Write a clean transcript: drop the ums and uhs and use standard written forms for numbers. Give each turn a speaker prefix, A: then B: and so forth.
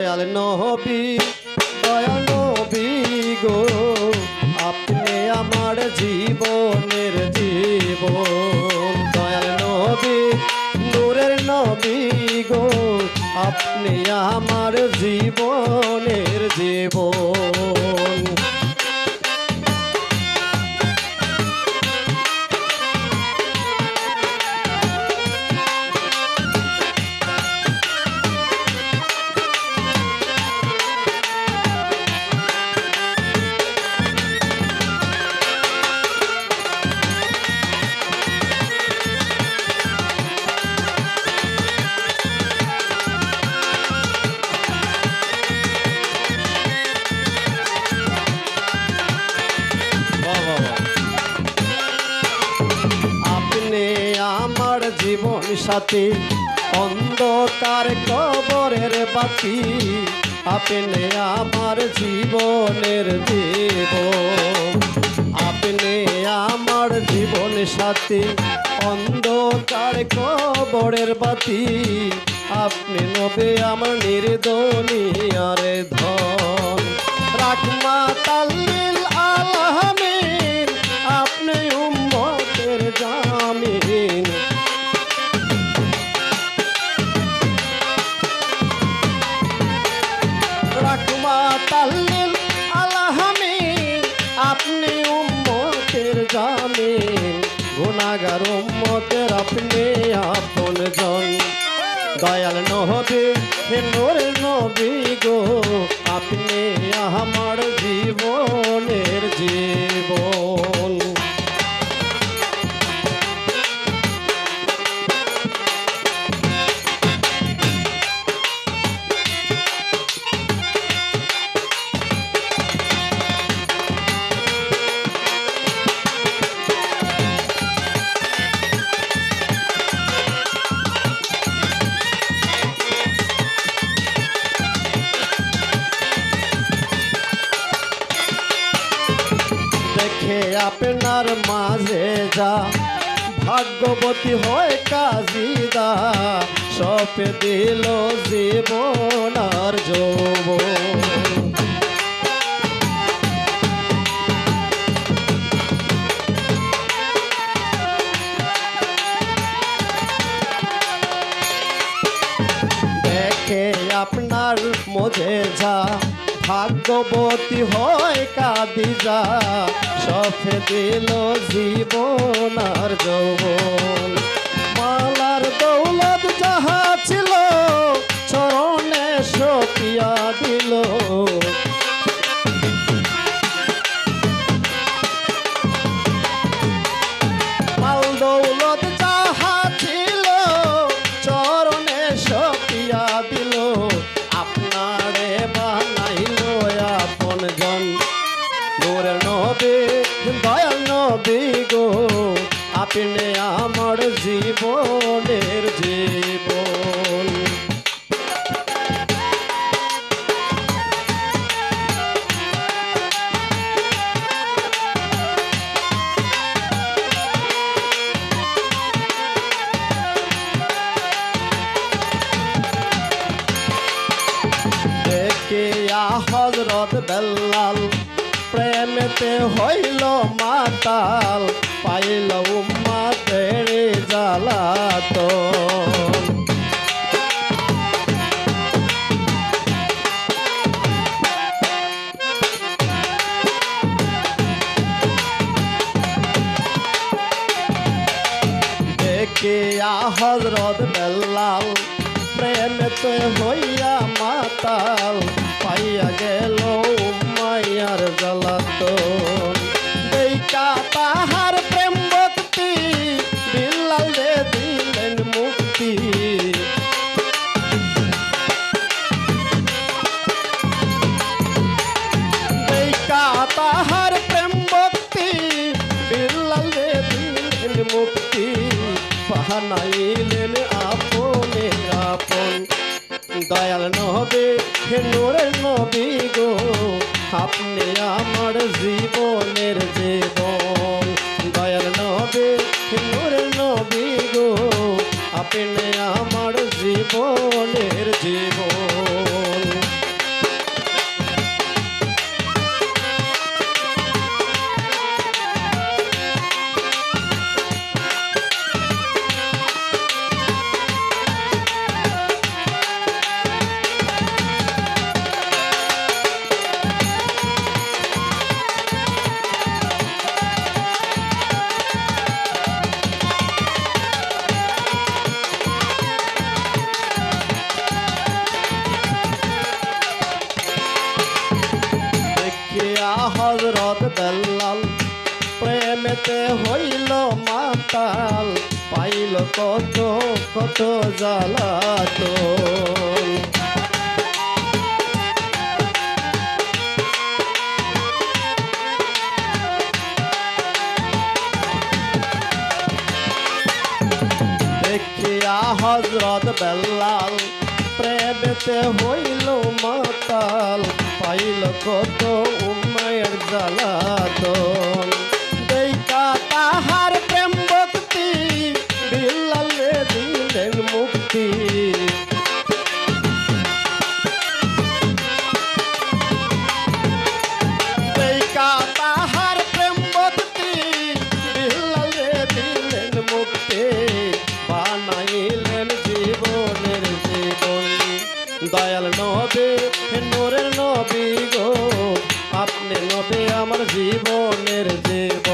A: দয়াল নবী গো, আপনি আমার জীবনের জীবন। দয়াল নবী, নূরের নবী গো, আপনি আমার জীবনের জীবন। জীবন সাথী, অন্ধকার কবরের বাতি, আপনি আমার জীবনের জীবন। আপনি আমার জীবন সাথী, অন্ধকার কবরের বাতি, আপনি নবী আমার নির্দনিয়ার ধন। রাহমাতাল্লিল আলামিন, আপনি উম্মতের জামিন। রাহমাতাল্লিল আলামিন, আপনি উম্মতের জামিন। গুনাহগার উম্মতের আপনি আপনজন। দয়াল নবী, নূরের নবী গো, আপনি আমার জীবনের জীবন। দেখে আপনার মাঝে যা ভাগ্যবতী হয় কাজিদা, সপে দিল জীবন আর যৌবন। দেখে আপনার মধ্যে যা ভাগ্যবতী হয় কাদিজা, সফে দিল জীবন আর যৌবন। মালার দৌলত যাহা ছিল, চরণে সপিয়া দিল। মাল দৌলত যাহা ছিল, চরণে সপিয়া দিল। আপনারে বানাইল আপনজন। নূরের নবী, দয়াল নবী গো, আপনি আমার জীবনের জীবন। দেখিয়া হযরত বেলাল, প্রেমেতে হইল মাতাল, পাইল উম্মতের জ্বালাতন। দেখিয়া হযরত বেলাল, প্রেমেতে হইয়া মাতাল, পাইয়া গেল উম্মাইয়ার জ্বালাতন। দেইখা তাহার প্রেম ভক্তি, বিল্লাল রে দিলেন মুক্তি। দেইখা তাহার প্রেম ভক্তি, বিল্লাল রে দিলেন মুক্তি। বানাইলেন আপনে আপন। দয়াল নবী, নূরের নবী গো, আপনি আমার জীবনের জীবন। দয়াল নবী, নূরের নবী গো, আপনি আমার জীবনের জীবন। হযরত বেলাল প্রেমেতে হইল মাতাল পাইল কত কত জ্বালাতন দেখিয়া হযরত বেলাল প্রেমেতে হইল মাতাল পাইল কত উম্মায়ের জ্বালাতন দেখা তাহার প্রেম ভক্তি বিল্লালে দিলেন মুক্তি দেখা তাহার প্রেম ভক্তি বিল্লালে দিলেন মুক্তি বানাইলেন জীবনের জীবন দয়াল নবী নূরের নবী গো আপনি নবী আমার জীবনের জীবন